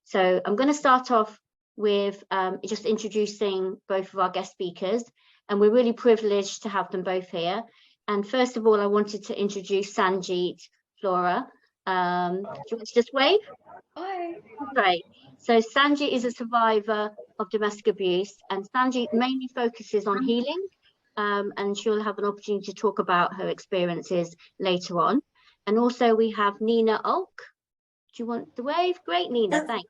So I'm going to start off with just introducing both of our guest speakers, and we're really privileged to have them both here. And first of all, I wanted to introduce Sarnjit, Flora. Do you want to just wave? Hi. Great. So Sarnjit is a survivor of domestic abuse, and Sarnjit mainly focuses on healing, and she'll have an opportunity to talk about her experiences later on. And also we have Nina Aouilk. Do you want the wave? Great, Nina, thanks.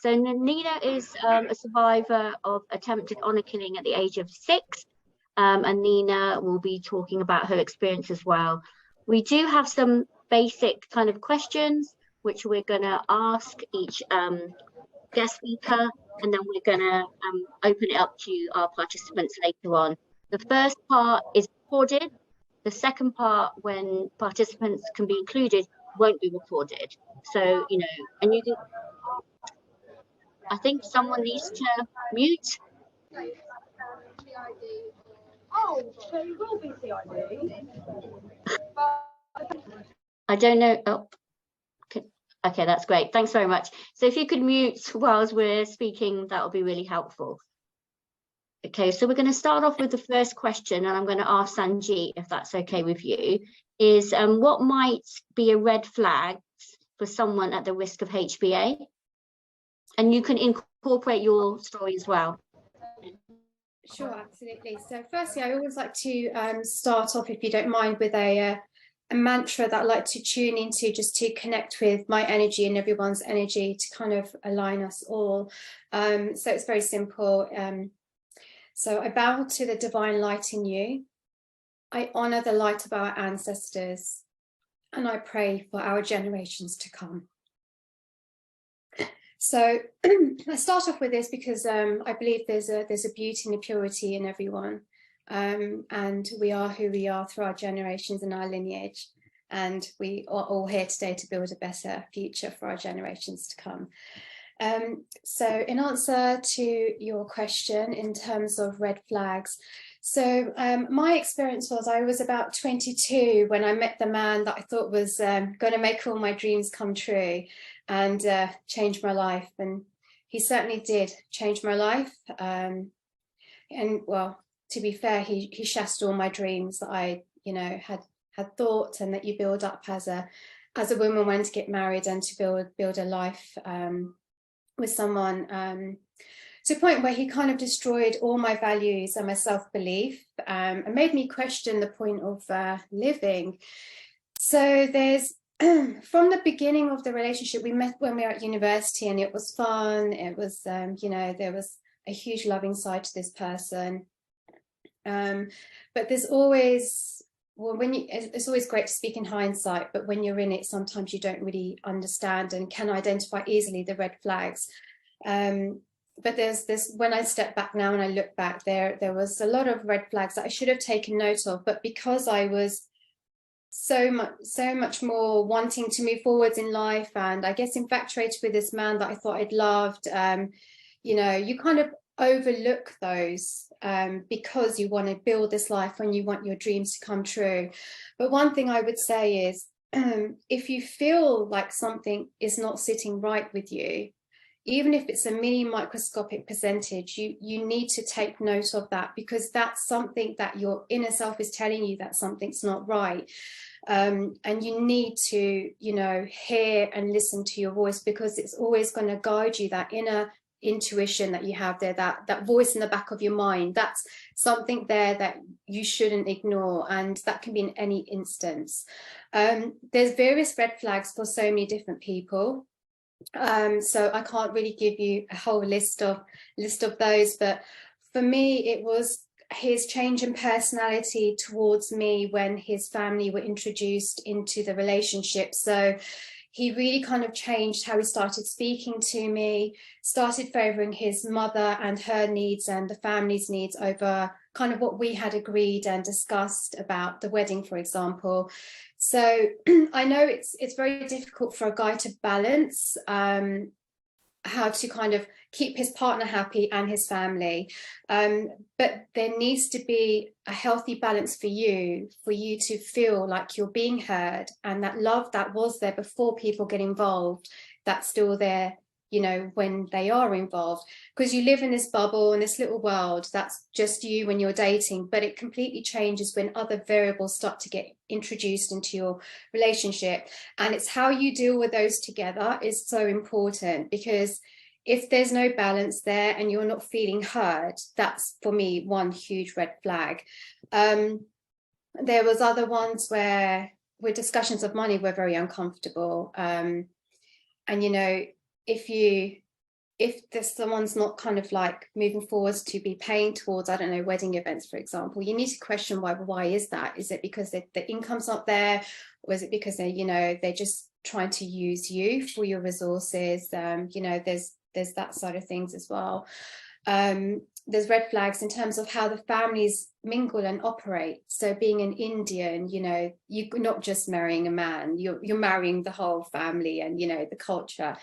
So Nina is a survivor of attempted honor killing at the age of 6, and Nina will be talking about her experience as well. We do have some basic kind of questions which we're going to ask each guest speaker, and then we're going to open it up to our participants later on. The first part is recorded. The second part, when participants can be included, won't be recorded. So, you know, and you can, I think someone needs to mute. Oh, so you will be CID. I don't know. Oh, okay, that's great. Thanks very much. So if you could mute whilst we're speaking, that will be really helpful. Okay, so we're going to start off with the first question, and I'm going to ask Sarnjit, if that's okay with you, is what might be a red flag for someone at the risk of HBA? And you can incorporate your story as well. Sure, absolutely. So firstly, I always like to start off, if you don't mind, with a mantra that I like to tune into, just to connect with my energy and everyone's energy to kind of align us all. So it's very simple. So I bow to the divine light in you. I honor the light of our ancestors, and I pray for our generations to come. So I start off with this because I believe there's a beauty and a purity in everyone, and we are who we are through our generations and our lineage, and we are all here today to build a better future for our generations to come. So in answer to your question in terms of red flags, so my experience was I was about 22 when I met the man that I thought was going to make all my dreams come true and change my life. And he certainly did change my life. And well, to be fair, he shattered all my dreams that I, had thought, and that you build up as a woman when to get married and to build a life with someone, to a point where he kind of destroyed all my values and my self-belief, and made me question the point of living. So there's from the beginning of the relationship, we met when we were at university, and it was fun. It was there was a huge loving side to this person, but there's always, well, it's always great to speak in hindsight, but when you're in it, sometimes you don't really understand and can identify easily the red flags. But there's this, when I step back now and I look back, there was a lot of red flags that I should have taken note of, but because I was so much more wanting to move forwards in life, and I guess infatuated with this man that I thought I'd loved, you kind of overlook those because you want to build this life and you want your dreams to come true. But one thing I would say is, if you feel like something is not sitting right with you, even if it's a mini microscopic percentage, you need to take note of that, because that's something that your inner self is telling you that something's not right. And you need to, hear and listen to your voice, because it's always going to guide you, that inner intuition that you have there, that voice in the back of your mind. That's something there that you shouldn't ignore, and that can be in any instance. There's various red flags for so many different people. So I can't really give you a whole list of those, but for me it was his change in personality towards me when his family were introduced into the relationship. So he really kind of changed how he started speaking to me, started favouring his mother and her needs and the family's needs over kind of what we had agreed and discussed about the wedding, for example. So I know it's very difficult for a guy to balance how to kind of keep his partner happy and his family, but there needs to be a healthy balance for you to feel like you're being heard, and that love that was there before people get involved, that's still there, you know, when they are involved, because you live in this bubble, in this little world that's just you when you're dating, but it completely changes when other variables start to get introduced into your relationship. And it's how you deal with those together is so important, because if there's no balance there and you're not feeling heard, that's for me one huge red flag. There was other ones where discussions of money were very uncomfortable. And, you know, if there's someone's not kind of like moving forwards to be paying towards, I don't know, wedding events, for example, you need to question why is that? Is it because the income's not there? Or is it because they, you know, they're just trying to use you for your resources? You know, there's that side of things as well. There's red flags in terms of how the families mingle and operate. So being an Indian, you know, you're not just marrying a man, you're marrying the whole family and, you know, the culture,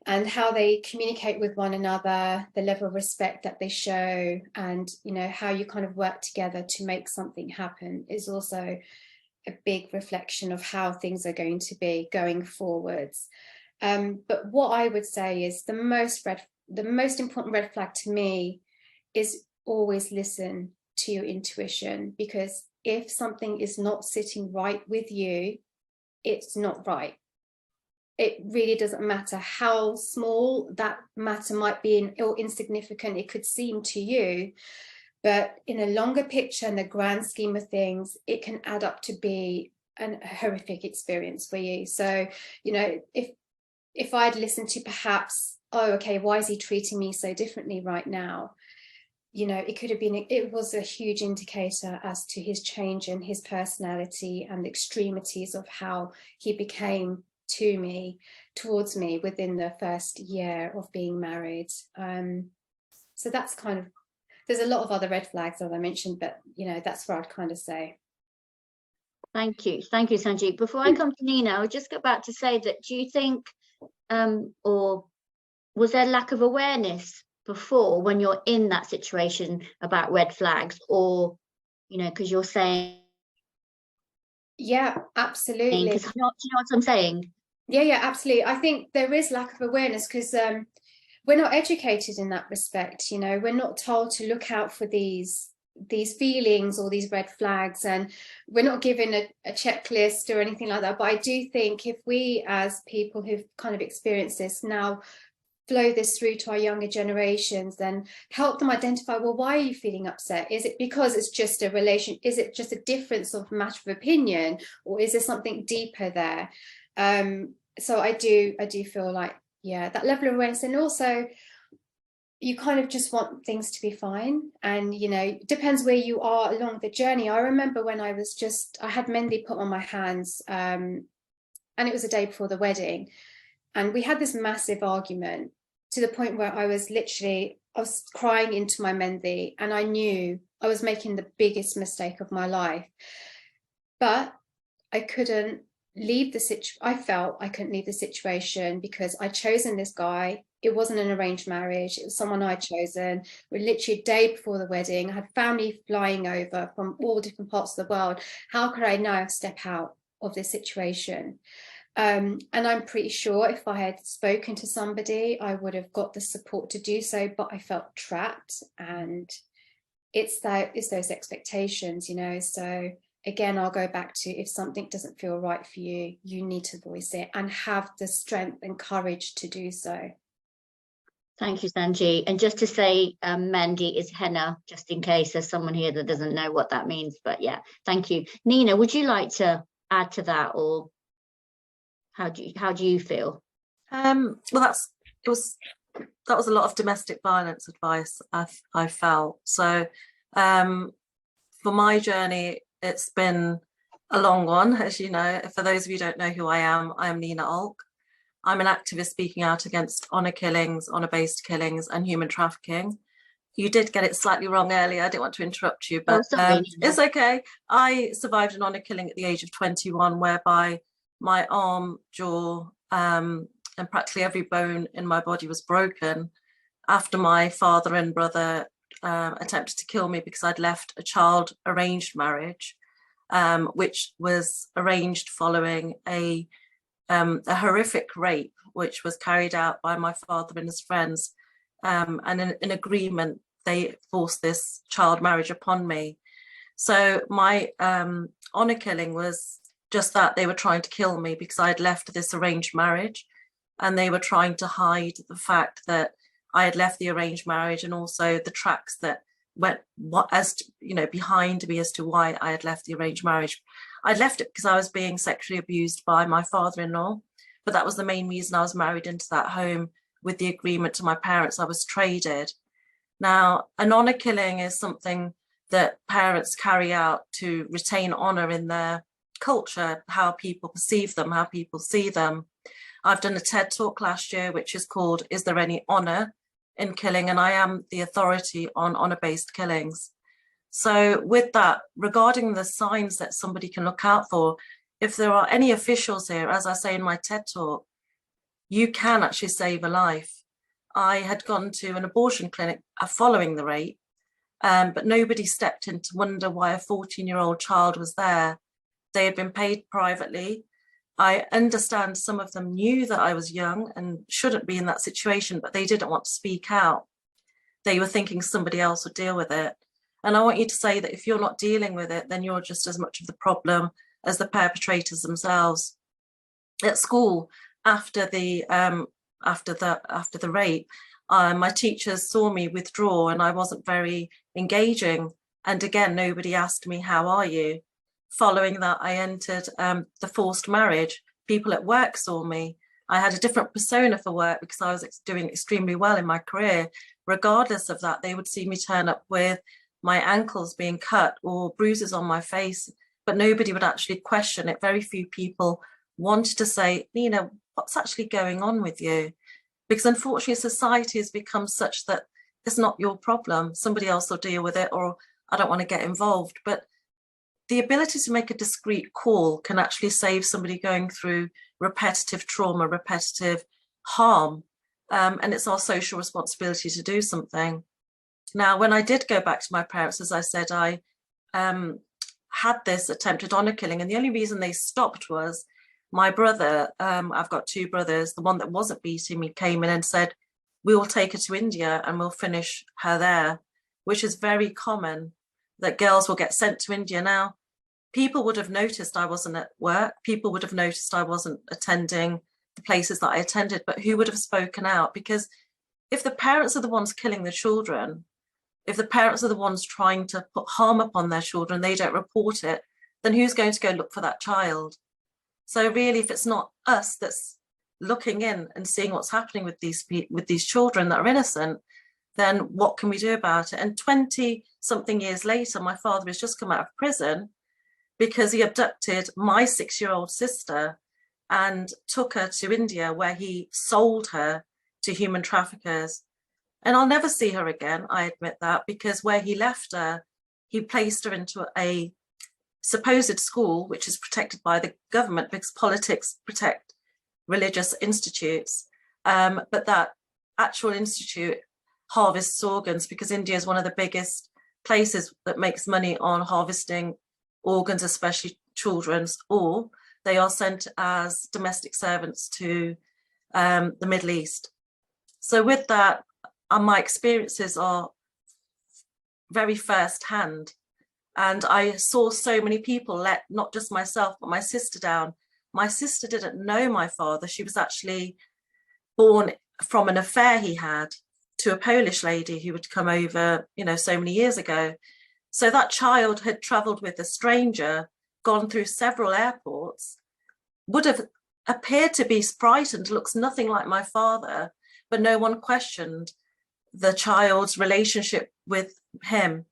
and how they communicate with one another, the level of respect that they show, and, you know, how you kind of work together to make something happen is also a big reflection of how things are going to be going forwards. But what I would say is the most important red flag to me is always listen to your intuition, because if something is not sitting right with you, it's not right. It really doesn't matter how small that matter might be or insignificant it could seem to you, but in a longer picture, in the grand scheme of things, it can add up to be a horrific experience for you. So, you know, if I'd listened to perhaps, oh, okay, why is he treating me so differently right now? You know, it was a huge indicator as to his change in his personality and the extremities of how he became towards me within the first year of being married. So that's kind of, there's a lot of other red flags as I mentioned, but, you know, that's what I'd kind of say. Thank you, Sarnjit. Before I come to Nina, I'll just go back to say that, do you think, or was there lack of awareness before when you're in that situation about red flags, or, you know, because you're saying, yeah, absolutely, because you know what I'm saying? Yeah, absolutely. I think there is lack of awareness because we're not educated in that respect. You know, we're not told to look out for these feelings or these red flags, and we're not given a checklist or anything like that. But I do think if we, as people who've kind of experienced this now, flow this through to our younger generations, then help them identify, well, why are you feeling upset? Is it because it's just a relation? Is it just a difference of matter of opinion, or is there something deeper there? So I do feel like, yeah, that level of awareness. And also you kind of just want things to be fine, and, you know, it depends where you are along the journey. I remember when I had Mendy put on my hands, and it was the day before the wedding, and we had this massive argument to the point where I was crying into my Mendy, and I knew I was making the biggest mistake of my life, but I couldn't leave I felt I couldn't leave the situation because I'd chosen this guy. It wasn't an arranged marriage. It was someone I'd chosen. We're literally a day before the wedding. I had family flying over from all different parts of the world. How could I now step out of this situation? And I'm pretty sure if I had spoken to somebody, I would have got the support to do so, but I felt trapped, and it's those expectations, you know. So again, I'll go back to, if something doesn't feel right for you, you need to voice it and have the strength and courage to do so. Thank you, Sarnjit. And just to say, Mandy is henna, just in case there's someone here that doesn't know what that means. But yeah, thank you. Nina, would you like to add to that, or how do you feel? Well, that was a lot of domestic violence advice I felt. So for my journey, it's been a long one, as you know. For those of you who don't know who I am Nina Aouilk. I'm an activist speaking out against honour killings, honour-based killings and human trafficking. You did get it slightly wrong earlier. I didn't want to interrupt you, but it's okay. I survived an honour killing at the age of 21, whereby my arm, jaw, and practically every bone in my body was broken after my father and brother attempted to kill me because I'd left a child arranged marriage, which was arranged following a a horrific rape, which was carried out by my father and his friends. And in agreement, they forced this child marriage upon me. So my honour killing was just that. They were trying to kill me because I'd left this arranged marriage, and they were trying to hide the fact that I had left the arranged marriage, and also the tracks that went behind me as to why I had left the arranged marriage. I'd left it because I was being sexually abused by my father-in-law, but that was the main reason I was married into that home. With the agreement to my parents, I was traded. Now, an honour killing is something that parents carry out to retain honour in their culture, how people perceive them, how people see them. I've done a TED talk last year, which is called "Is There Any Honour in Killing?" And I am the authority on honour-based killings. So with that, regarding the signs that somebody can look out for, if there are any officials here, as I say in my TED talk, you can actually save a life. I had gone to an abortion clinic following the rape, but nobody stepped in to wonder why a 14-year-old child was there. They had been paid privately. I understand some of them knew that I was young and shouldn't be in that situation, but they didn't want to speak out. They were thinking somebody else would deal with it. And I want you to say that if you're not dealing with it, then you're just as much of the problem as the perpetrators themselves. At school, after the rape, my teachers saw me withdraw, and I wasn't very engaging. And again, nobody asked me, "How are you?" Following that, I entered the forced marriage. People at work saw me. I had a different persona for work because I was doing extremely well in my career. Regardless of that, they would see me turn up with my ankles being cut or bruises on my face, but nobody would actually question it. Very few people wanted to say, "Nina, what's actually going on with you?" Because unfortunately, society has become such that it's not your problem. Somebody else will deal with it, or I don't want to get involved. But the ability to make a discreet call can actually save somebody going through repetitive trauma, repetitive harm. And it's our social responsibility to do something. Now, when I did go back to my parents, as I said, I had this attempted honour killing. And the only reason they stopped was my brother, I've got two brothers, the one that wasn't beating me came in and said, "We will take her to India and we'll finish her there," which is very common, that girls will get sent to India. Now, people would have noticed I wasn't at work. People would have noticed I wasn't attending the places that I attended, but who would have spoken out? Because if the parents are the ones killing the children, if the parents are the ones trying to put harm upon their children, they don't report it, then who's going to go look for that child? So really, if it's not us that's looking in and seeing what's happening with these children that are innocent, then what can we do about it? And 20-something years later, my father has just come out of prison because he abducted my 6-year-old sister and took her to India, where he sold her to human traffickers. And I'll never see her again, I admit that, because where he left her, he placed her into a supposed school, which is protected by the government because politics protect religious institutes. But that actual institute harvests organs because India is one of the biggest places that makes money on harvesting organs, especially children's, or they are sent as domestic servants to the Middle East. So with that, my experiences are very first-hand. And I saw so many people let not just myself, but my sister down. My sister didn't know my father. She was actually born from an affair he had to a Polish lady who would come over, so many years ago. So that child had travelled with a stranger, gone through several airports, would have appeared to be frightened, looks nothing like my father, but no one questioned the child's relationship with him.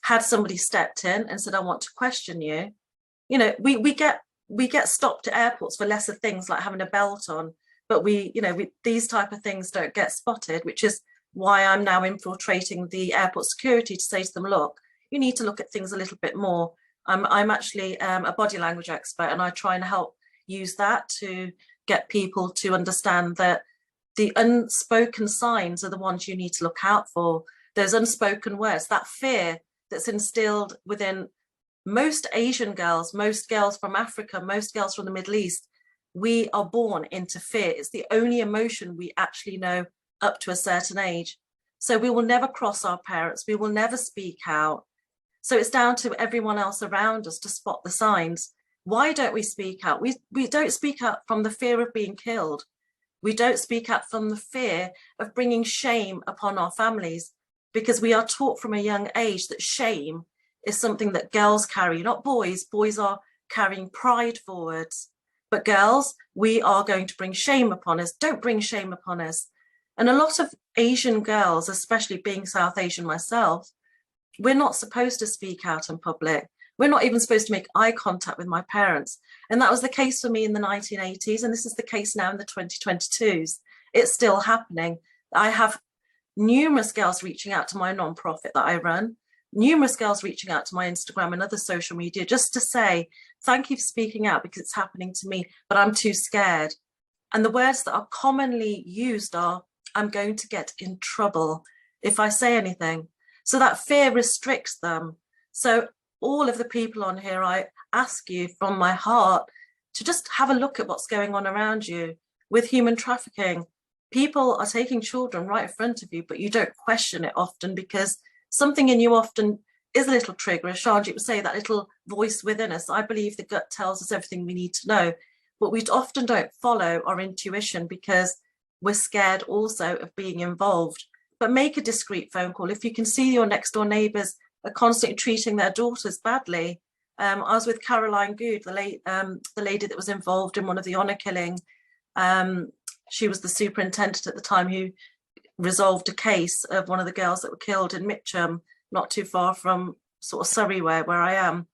Had somebody stepped in and said, "I want to question you," we get stopped at airports for lesser things like having a belt on, but these type of things don't get spotted, which is why I'm now infiltrating the airport security to say to them, "Look, you need to look at things a little bit more." I'm actually a body language expert, and I try and help use that to get people to understand that the unspoken signs are the ones you need to look out for. There's unspoken words, that fear that's instilled within most Asian girls, most girls from Africa, most girls from the Middle East. we are born into fear. It's the only emotion we actually know up to a certain age. So we will never cross our parents. We will never speak out. So it's down to everyone else around us to spot the signs. Why don't we speak out? We don't speak out from the fear of being killed. We don't speak out from the fear of bringing shame upon our families, because we are taught from a young age that shame is something that girls carry, not boys. Boys are carrying pride forwards. But girls, we are going to bring shame upon us. Don't bring shame upon us. And a lot of Asian girls, especially being South Asian myself, we're not supposed to speak out in public. We're not even supposed to make eye contact with my parents. And that was the case for me in the 1980s. And this is the case now in the 2022s. It's still happening. I have numerous girls reaching out to my nonprofit that I run, numerous girls reaching out to my Instagram and other social media just to say, thank you for speaking out because it's happening to me, but I'm too scared. And the words that are commonly used are, I'm going to get in trouble if I say anything. So that fear restricts them. So all of the people on here, I ask you from my heart to just have a look at what's going on around you with human trafficking. People are taking children right in front of you, but you don't question it often because something in you often is a little trigger. As Sarnjit would say, that little voice within us. I believe the gut tells us everything we need to know, but we often don't follow our intuition because we're scared also of being involved. But make a discreet phone call. If you can see your next door neighbours are constantly treating their daughters badly. I was with Caroline Good, the lady that was involved in one of the honour killing. She was the superintendent at the time who resolved a case of one of the girls that were killed in Mitcham, not too far from sort of Surrey where I am.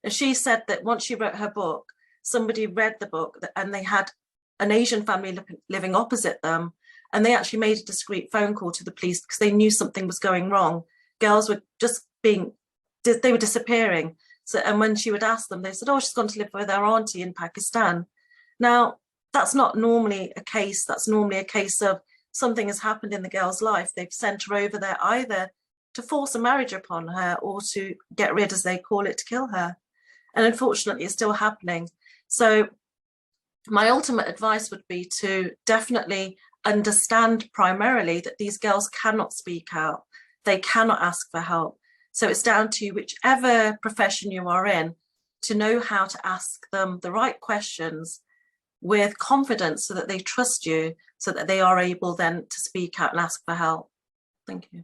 And she said that once she wrote her book, somebody read the book and they had an Asian family living opposite them. And they actually made a discreet phone call to the police because they knew something was going wrong. Girls were just they were disappearing. So, and when she would ask them, they said, oh, she's gone to live with her auntie in Pakistan. Now, that's not normally a case. That's normally a case of something has happened in the girl's life. They've sent her over there either to force a marriage upon her or to get rid, as they call it, to kill her. And unfortunately, it's still happening. So my ultimate advice would be to definitely understand primarily that these girls cannot speak out. They cannot ask for help. So it's down to whichever profession you are in to know how to ask them the right questions with confidence so that they trust you, so that they are able then to speak out and ask for help. Thank you.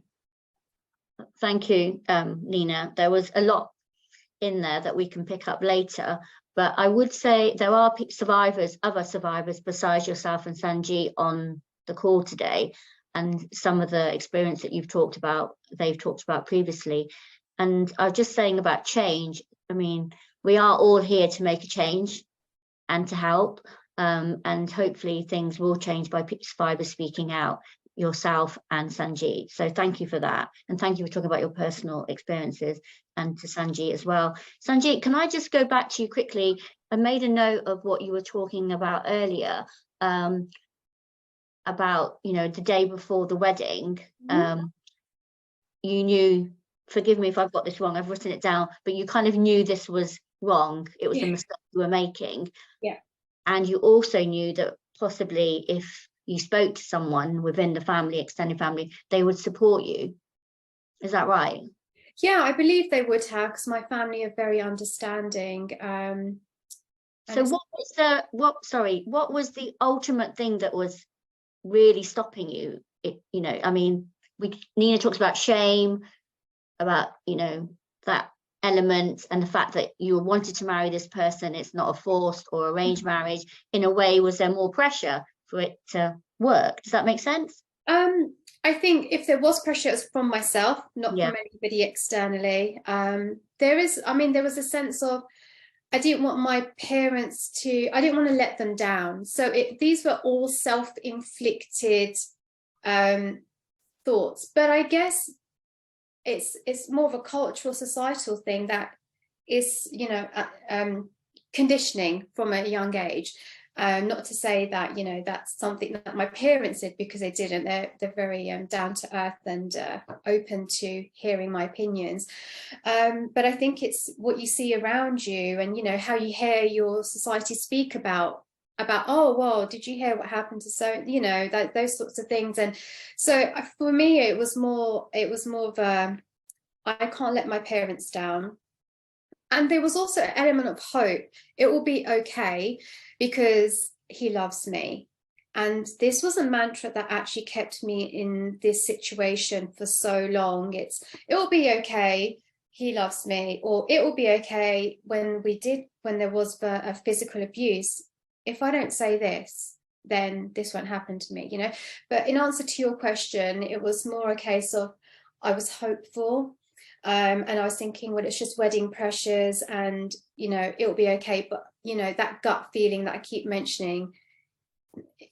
Thank you, Nina. There was a lot in there that we can pick up later, but I would say there are survivors, other survivors besides yourself and Sarnjit on the call today, and some of the experience that you've talked about, they've talked about previously. And I was just saying about change. I mean, we are all here to make a change and to help, and hopefully things will change by survivors speaking out, yourself and Sarnjit. So thank you for that, and thank you for talking about your personal experiences, and to Sarnjit as well. Sarnjit, can I just go back to you quickly? I made a note of what you were talking about earlier, about, you know, the day before the wedding. You knew, forgive me if I've got this wrong, I've written it down, but you kind of knew this was wrong. It was a mistake you were making. Yeah. And you also knew that possibly if you spoke to someone within the family, extended family, they would support you. Is that right? Yeah, I believe they would have, because my family are very understanding. So what was the ultimate thing that was really stopping you? You know, I mean, Nina talks about shame, about, you know, that element, and the fact that you wanted to marry this person, it's not a forced or arranged marriage. In a way, was there more pressure for it to work? Does that make sense? I think if there was pressure, it was from myself, not from anybody externally. There was a sense of, I didn't want my parents to, I didn't want to let them down. So these were all self-inflicted thoughts. But I guess it's more of a cultural, societal thing that is, you know, conditioning from a young age. Not to say that, you know, that's something that my parents did, because they didn't. They're very down to earth and open to hearing my opinions. But I think it's what you see around you, and, you know, how you hear your society speak about about, oh well, did you hear what happened to so, you know, those sorts of things. And so for me it was more of a, I can't let my parents down. And there was also an element of hope. It will be okay because he loves me. And this was a mantra that actually kept me in this situation for so long. It will be okay, he loves me, or it will be okay when there was a physical abuse. If I don't say this, then this won't happen to me, you know. But in answer to your question, it was more a case of I was hopeful. And I was thinking, well, it's just wedding pressures and, you know, it'll be okay. But, you know, that gut feeling that I keep mentioning,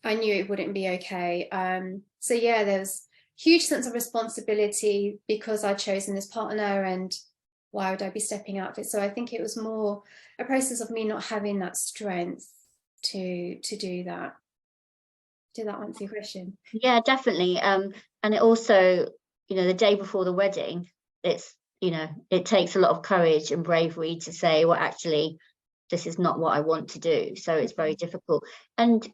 I knew it wouldn't be okay. So yeah, there's huge sense of responsibility because I'd chosen this partner, and why would I be stepping out of it? So I think it was more a process of me not having that strength to do that. Did that answer your question? Yeah, definitely. And it also, you know, the day before the wedding, it's, you know, it takes a lot of courage and bravery to say, well, actually, this is not what I want to do. So it's very difficult. And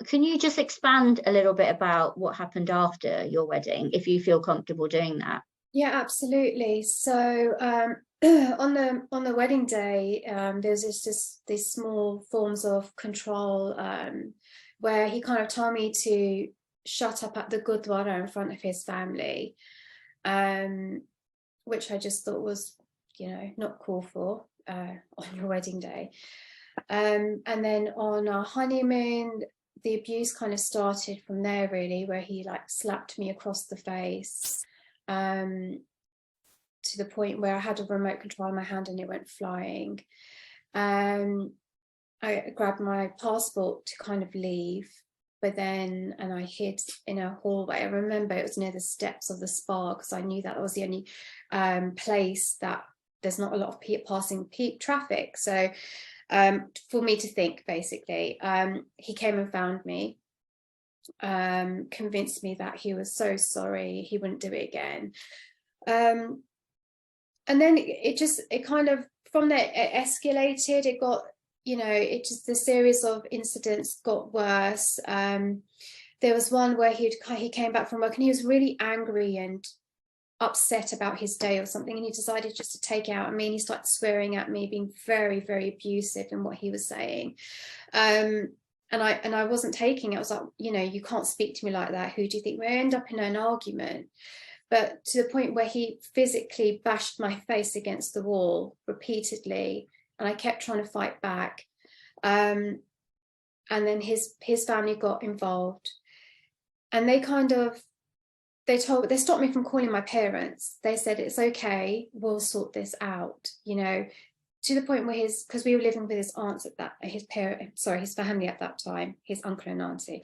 can you just expand a little bit about what happened after your wedding, if you feel comfortable doing that? Yeah, absolutely. So on the wedding day, there's just these small forms of control where he kind of told me to shut up at the Gurdwara in front of his family, which I just thought was, you know, not called for on your wedding day. And then on our honeymoon, the abuse kind of started from there, really, where he like slapped me across the face, to the point where I had a remote control in my hand and it went flying. I grabbed my passport to kind of leave, but then, and I hid in a hallway. I remember it was near the steps of the spa because I knew that was the only place that there's not a lot of passing peak traffic. So for me to think, basically, he came and found me, convinced me that he was so sorry, he wouldn't do it again. And then it kind of, from there, it escalated. It got, you know, it just, the series of incidents got worse. There was one where he came back from work and he was really angry and upset about his day or something, and he decided just to take it out on me, and he started swearing at me, being very, very abusive in what he was saying. And I wasn't taking it. I was like, you know, you can't speak to me like that. Who do you think? We end up in an argument, but to the point where he physically bashed my face against the wall repeatedly, and I kept trying to fight back. And then his family got involved, and they kind of, they stopped me from calling my parents. They said, it's okay, we'll sort this out, you know, to the point where because we were living with his aunts at that, his family at that time, his uncle and auntie.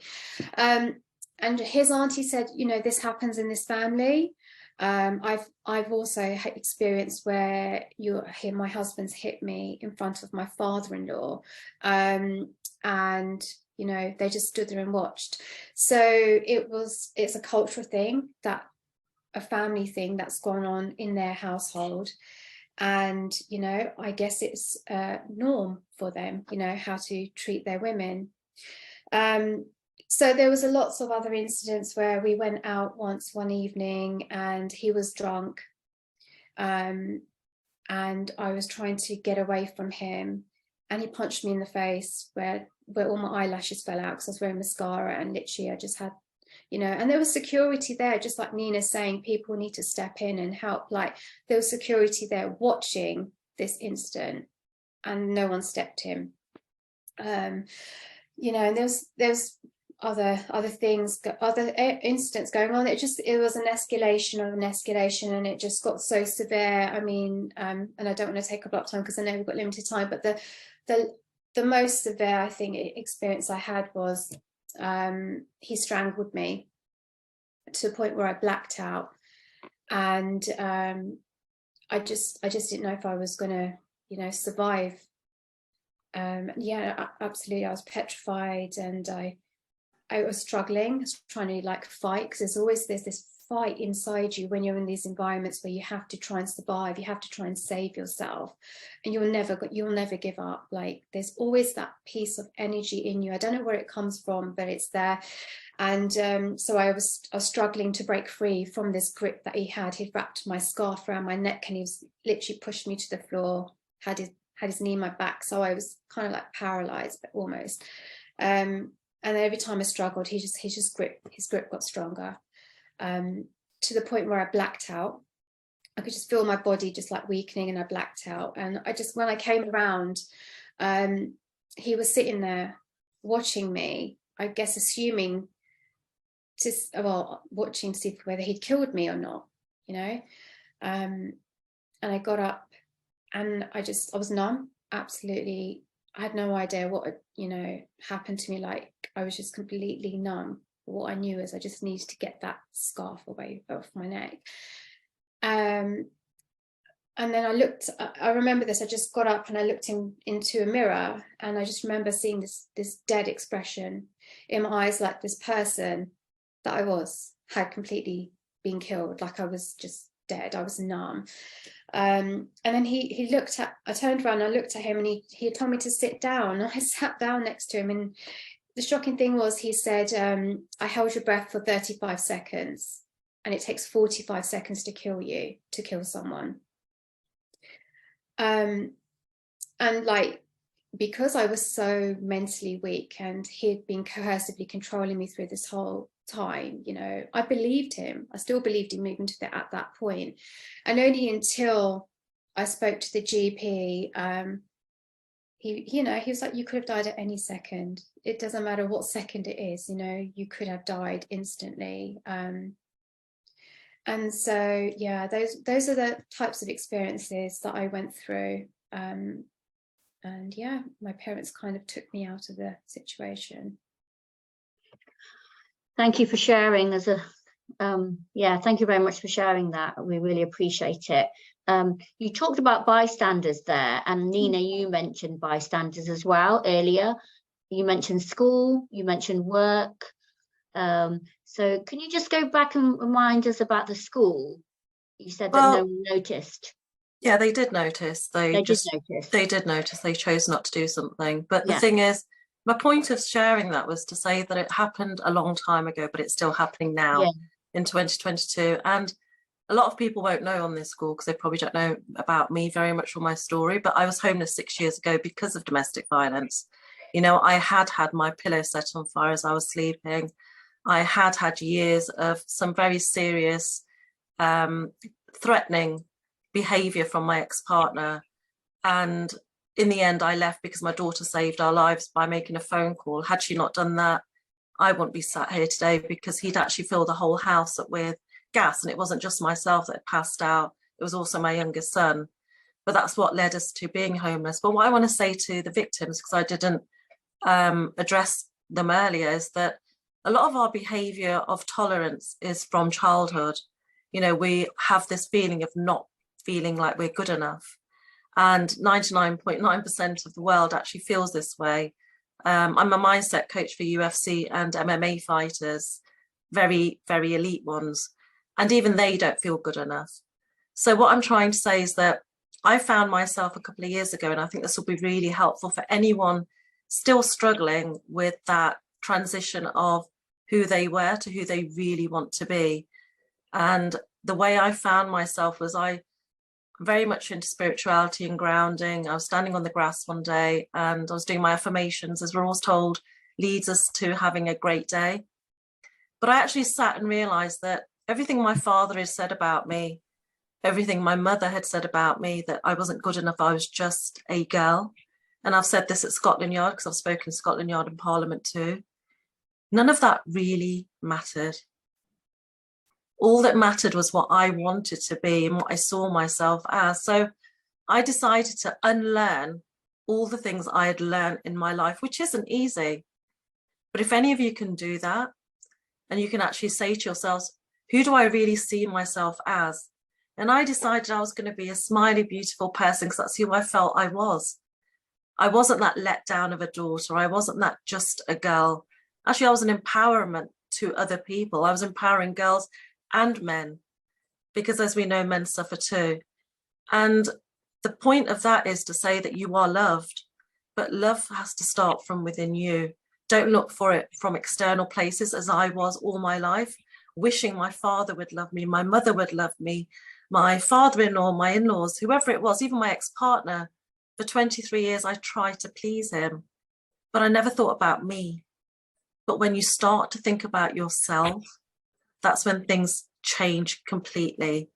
And his auntie said, you know, this happens in this family. I've also experienced where my husband's hit me in front of my father-in-law, and you know, they just stood there and watched. So it's a cultural thing, that a family thing that's gone on in their household. And, you know, I guess it's a norm for them, you know, how to treat their women. So there was lots of other incidents where we went out one evening and he was drunk. And I was trying to get away from him, and he punched me in the face where all my eyelashes fell out because I was wearing mascara, and literally I just had, you know, and there was security there, just like Nina's saying, people need to step in and help. Like, there was security there watching this incident, and no one stepped in. You know, and there's other things, other incidents going on. It was an escalation of an escalation, and it just got so severe. I mean, and I don't want to take up a lot of time because I know we've got limited time, but the most severe, I think, experience I had was he strangled me to the point where I blacked out, and I just didn't know if I was gonna, you know, survive. Yeah, absolutely, I was petrified, and I was struggling, trying to like fight, because there's this fight inside you when you're in these environments where you have to try and survive, you have to try and save yourself, and you'll never give up. Like, there's always that piece of energy in you. I don't know where it comes from, but it's there. And so I was struggling to break free from this grip that he had. He'd wrapped my scarf around my neck, and he was literally pushed me to the floor, had his knee in my back, so I was kind of like paralyzed, but almost. And every time I struggled, his grip got stronger, to the point where I blacked out. I could just feel my body just like weakening, and I blacked out. And when I came around, he was sitting there watching me, I guess assuming watching to see whether he'd killed me or not, you know. And I got up, and I was numb, absolutely. I had no idea what had, happened to me. Like, I was just completely numb. What I knew is I just needed to get that scarf away off my neck. And then I remember this, I just got up and I looked into a mirror, and I just remember seeing this dead expression in my eyes, like this person that I had completely been killed, like I was just dead, I was numb. And then I turned around and I looked at him, and he had told me to sit down. I sat down next to him, and the shocking thing was, he said, I held your breath for 35 seconds, and it takes 45 seconds to kill someone. And like, because I was so mentally weak, and he had been coercively controlling me through this whole time, I believed him. I still believed him even at that point. And only until I spoke to the GP, he was like, you could have died at any second. It doesn't matter what second it is, you could have died instantly. And so, yeah, those are the types of experiences that I went through. And yeah, my parents kind of took me out of the situation. Thank you for sharing. Thank you very much for sharing that. We really appreciate it. You talked about bystanders there, and Nina, you mentioned bystanders as well earlier. You mentioned school, you mentioned work. So can you just go back and remind us about the school? You said that no one noticed. Yeah, they did notice. They did notice. They chose not to do something. But the thing is, my point of sharing that was to say that it happened a long time ago, but it's still happening now in 2022. And a lot of people won't know on this call, because they probably don't know about me very much or my story, but I was homeless 6 years ago because of domestic violence. I had my pillow set on fire as I was sleeping. I had years of some very serious threatening behaviour from my ex-partner. And in the end, I left because my daughter saved our lives by making a phone call. Had she not done that, I wouldn't be sat here today, because he'd actually filled the whole house up with gas. And it wasn't just myself that had passed out, it was also my youngest son. But that's what led us to being homeless. But what I want to say to the victims, because I didn't address them earlier, is that a lot of our behaviour of tolerance is from childhood. We have this feeling of not feeling like we're good enough. And 99.9% of the world actually feels this way. I'm a mindset coach for UFC and MMA fighters, very, very elite ones. And even they don't feel good enough. So what I'm trying to say is that I found myself a couple of years ago, and I think this will be really helpful for anyone still struggling with that transition of who they were to who they really want to be. And the way I found myself was I'm very much into spirituality and grounding. I was standing on the grass one day and I was doing my affirmations, as we're always told, leads us to having a great day. But I actually sat and realized that everything my father had said about me, everything my mother had said about me, that I wasn't good enough, I was just a girl. And I've said this at Scotland Yard, because I've spoken Scotland Yard in Parliament too. None of that really mattered. All that mattered was what I wanted to be and what I saw myself as. So I decided to unlearn all the things I had learned in my life, which isn't easy. But if any of you can do that, and you can actually say to yourselves, who do I really see myself as? And I decided I was going to be a smiley, beautiful person, because that's who I felt I was. I wasn't that let down of a daughter. I wasn't that just a girl. Actually, I was an empowerment to other people. I was empowering girls and men, because as we know, men suffer too. And the point of that is to say that you are loved, but love has to start from within you. Don't look for it from external places, as I was all my life, wishing my father would love me, my mother would love me, my father-in-law, my in-laws, whoever it was, even my ex-partner. For 23 years, I tried to please him, but I never thought about me. But when you start to think about yourself, that's when things change completely.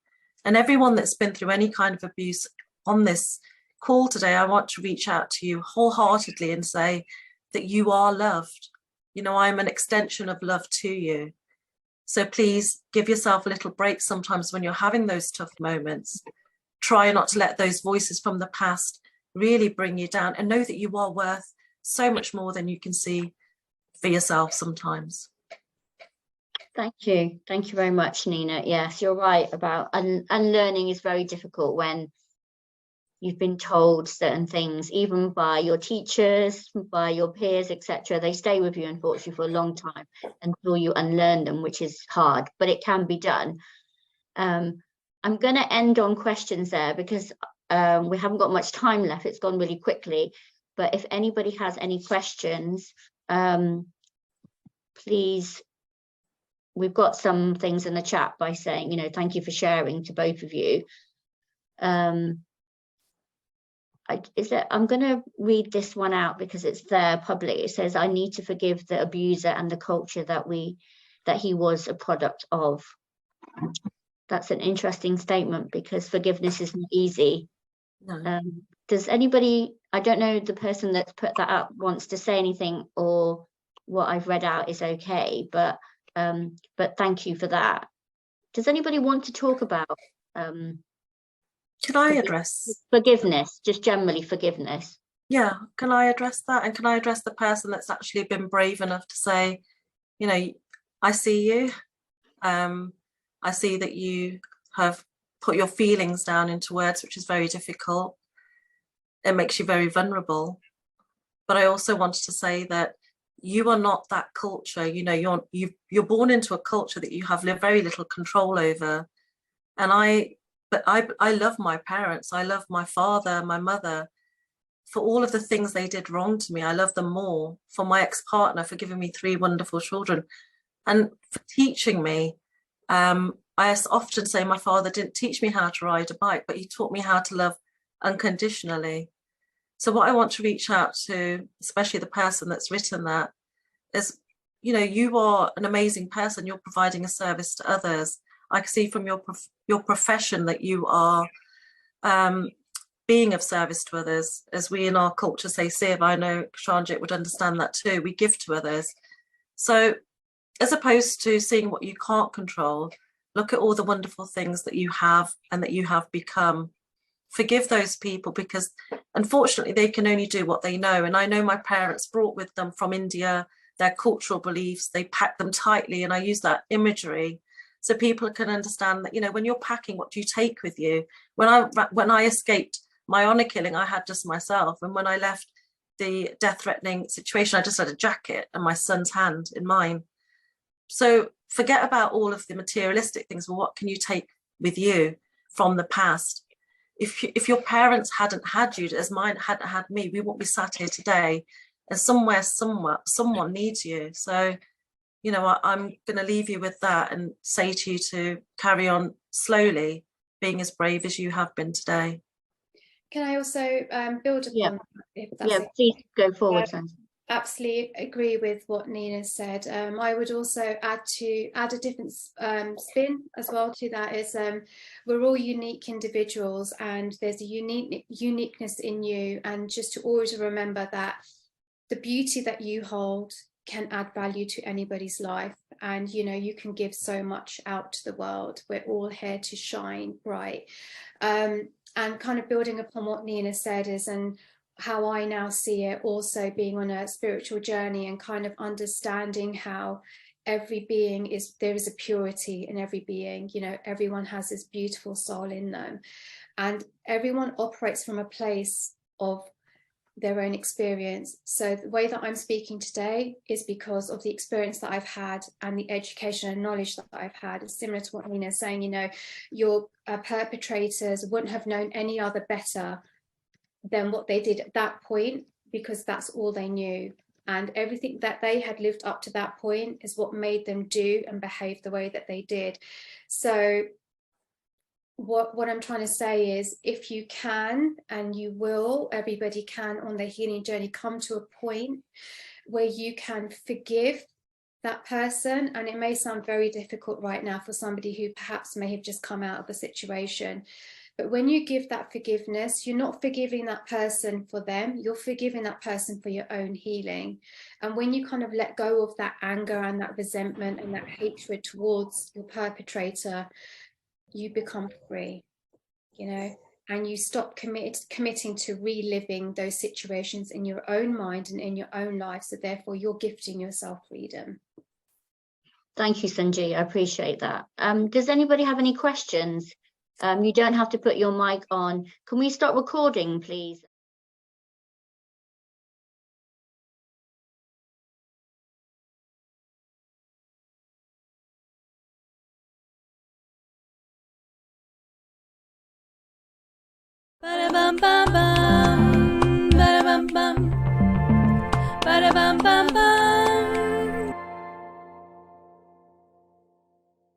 And everyone that's been through any kind of abuse on this call today, I want to reach out to you wholeheartedly and say that you are loved. You know, I'm an extension of love to you. So please give yourself a little break sometimes when you're having those tough moments. Try not to let those voices from the past really bring you down, and know that you are worth so much more than you can see for yourself sometimes. Thank you. Thank you very much, Nina. Yes, you're right about unlearning is very difficult when you've been told certain things, even by your teachers, by your peers, etc. They stay with you, unfortunately, for a long time until you unlearn them, which is hard, but it can be done. I'm going to end on questions there because we haven't got much time left. It's gone really quickly. But if anybody has any questions, please, we've got some things in the chat by saying, you know, thank you for sharing to both of you. I'm going to read this one out because it's there public. It says, I need to forgive the abuser and the culture that he was a product of. That's an interesting statement because forgiveness isn't easy. No. Does anybody, I don't know, the person that's put that up wants to say anything, or what I've read out is okay, but thank you for that. Does anybody want to talk about can I address forgiveness, just generally forgiveness? Yeah, can I address that? And can I address the person that's actually been brave enough to say, you know, I see you. I see that you have put your feelings down into words, which is very difficult. It makes you very vulnerable. But I also wanted to say that you are not that culture. You know, you're born into a culture that you have very little control over. And I love my parents. I love my father, my mother, for all of the things they did wrong to me. I love them more. For my ex-partner, for giving me 3 wonderful children, and for teaching me. I often say my father didn't teach me how to ride a bike, but he taught me how to love unconditionally. So what I want to reach out to, especially the person that's written that, is, you know, you are an amazing person. You're providing a service to others. I can see from your profession that you are being of service to others. As we in our culture say, Siv, I know Sarnjit would understand that too. We give to others. So as opposed to seeing what you can't control, look at all the wonderful things that you have and that you have become. Forgive those people, because unfortunately they can only do what they know. And I know my parents brought with them from India their cultural beliefs. They packed them tightly, and I use that imagery so people can understand that, you know, when you're packing, what do you take with you? When I escaped my honor killing, I had just myself, and when I left the death-threatening situation, I just had a jacket and my son's hand in mine. So forget about all of the materialistic things. Well, what can you take with you from the past? If your parents hadn't had you, as mine hadn't had me, we wouldn't be sat here today. And somewhere, someone needs you. So, you know, I'm going to leave you with that and say to you to carry on slowly, being as brave as you have been today. Can I also build upon that? If that's okay? Please go forward, Sanjit. Absolutely agree with what Nina said. I would also add a different spin as well to that. Is we're all unique individuals, and there's a uniqueness in you, and just to always remember that the beauty that you hold can add value to anybody's life, and you know, you can give so much out to the world. We're all here to shine bright, and kind of building upon what Nina said is, and how I now see it, also being on a spiritual journey and kind of understanding how every being there is a purity in every being. You know, everyone has this beautiful soul in them, and everyone operates from a place of their own experience. So the way that I'm speaking today is because of the experience that I've had and the education and knowledge that I've had. It's similar to what Nina's saying, you know, your perpetrators wouldn't have known any other better than what they did at that point, because that's all they knew. And everything that they had lived up to that point is what made them do and behave the way that they did. So what I'm trying to say is, if you can, and you will, everybody can on their healing journey, come to a point where you can forgive that person. And it may sound very difficult right now for somebody who perhaps may have just come out of a situation, but when you give that forgiveness, you're not forgiving that person for them, you're forgiving that person for your own healing. And when you kind of let go of that anger and that resentment and that hatred towards your perpetrator, you become free, you know, and you stop committing to reliving those situations in your own mind and in your own life. So therefore you're gifting yourself freedom. Thank you, Sarnjit. I appreciate that. Does anybody have any questions? You don't have to put your mic on. Can we start recording, please? Ba-da-bum-bum-bum.